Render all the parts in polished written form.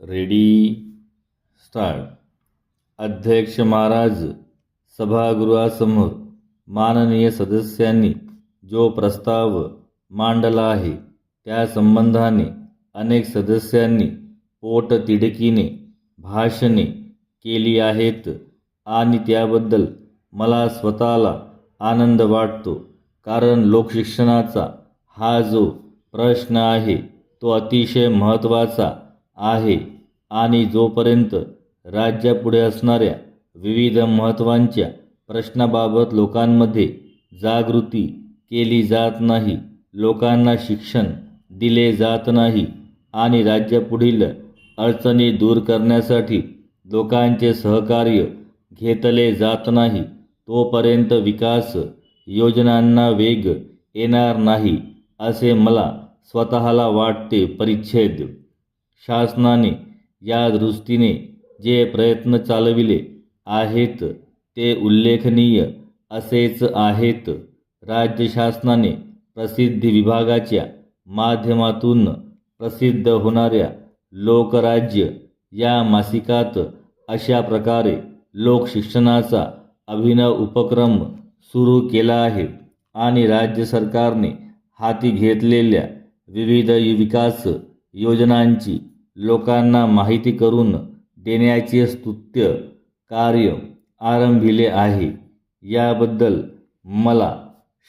Ready start. अध्यक्ष महाराज, सभागृहासमोर माननीय सदस्यांनी जो प्रस्ताव मांडला आहे त्या संबंधाने अनेक सदस्यांनी पोटतिडकीने भाषणे केली आहेत आणि त्याबद्दल मला स्वतःला आनंद वाटतो, कारण लोकशिक्षणाचा हा जो प्रश्न आहे तो अतिशय महत्त्वाचा आहे आणि जोपर्यंत राज्यापुढे असणाऱ्या विविध महत्त्वाच्या प्रश्नाबाबत लोकांमध्ये जागृती केली जात नाही, लोकांना शिक्षण दिले जात नाही आणि राज्यापुढील अडचणी दूर करण्यासाठी लोकांचे सहकार्य घेतले जात नाही, तोपर्यंत विकास योजनांना वेग येणार नाही असे मला स्वतःला वाटते. परिच्छेद. शासनाने या दृष्टीने जे प्रयत्न चालविले आहेत ते उल्लेखनीय असेच आहेत. राज्य शासनाने प्रसिद्धी विभागाच्या माध्यमातून प्रसिद्ध होणाऱ्या लोकराज्य या मासिकात अशा प्रकारे लोकशिक्षणाचा अभिनव उपक्रम सुरू केला आहे आणि राज्य सरकारने हाती घेतलेल्या विविध विकास योजनांची लोकांना माहिती करून देण्याचे स्तुत्य कार्य आरंभिले आहे. याबद्दल मला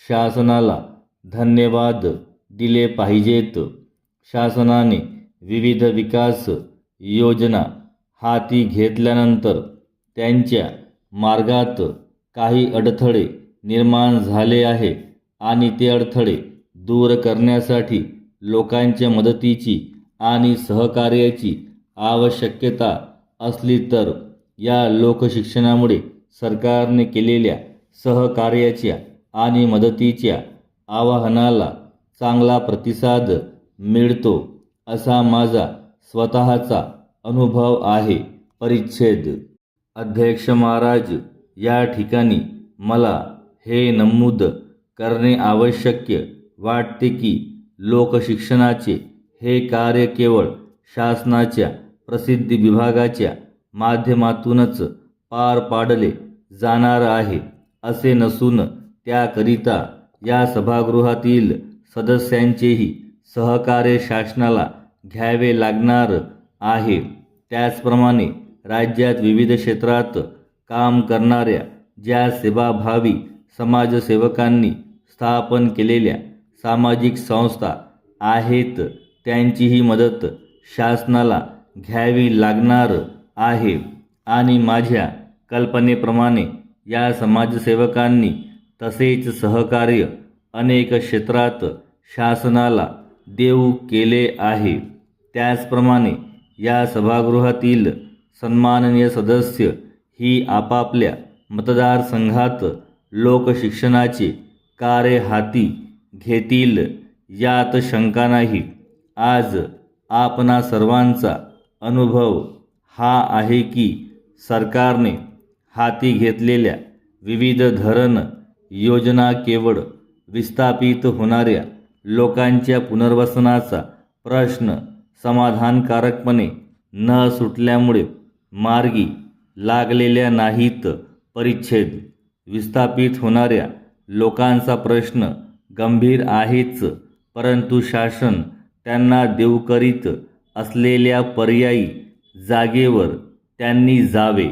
शासनाला धन्यवाद दिले पाहिजेत. शासनाने विविध विकास योजना हाती घेतल्यानंतर त्यांच्या मार्गात काही अडथळे निर्माण झाले आहे आणि ते अडथळे दूर करण्यासाठी लोकांच्या मदतीची आणि सहकार्याची आवश्यकता असली तर या लोकशिक्षणामुळे सरकारने केलेल्या सहकार्याच्या आणि मदतीच्या आवाहनाला चांगला प्रतिसाद मिळतो असा माझा स्वतःचा अनुभव आहे. परिच्छेद. अध्यक्ष महाराज, या ठिकाणी मला हे नमूद करणे आवश्यक वाटते की लोकशिक्षणाचे हे कार्य केवळ शासनाच्या प्रसिद्धी विभागाच्या माध्यमातूनच पार पाडले जाणार आहे असे नसून त्याकरिता या सभागृहातील सदस्यांचेही सहकार्य शासनाला घ्यावे लागणार आहे. त्याचप्रमाणे राज्यात विविध क्षेत्रात काम करणाऱ्या ज्या सेवाभावी समाजसेवकांनी स्थापन केलेल्या सामाजिक संस्था आहेत त्यांचीही मदत शासनाला घ्यावी लागणार आहे आणि माझ्या कल्पनेप्रमाणे या समाजसेवकांनी तसेच सहकार्य अनेक क्षेत्रात शासनाला देऊ केले आहे. त्याचप्रमाणे या सभागृहातील सन्माननीय सदस्य ही आपापल्या मतदारसंघात लोकशिक्षणाचे कार्य हाती घेतील यात शंका नाही. आज आपणा सर्वांचा अनुभव हा आहे की सरकारने हाती घेतलेल्या विविध धरण योजना केवळ विस्थापित होणाऱ्या लोकांच्या पुनर्वसनाचा प्रश्न समाधानकारकपणे न सुटल्यामुळे मार्गी लागलेल्या नाहीत. परिच्छेद. विस्थापित होणाऱ्या लोकांचा प्रश्न गंभीर आहेच, परंतु शासन त्यांना देऊ करीत असलेल्या पर्यायी जागेवर त्यांनी जावे.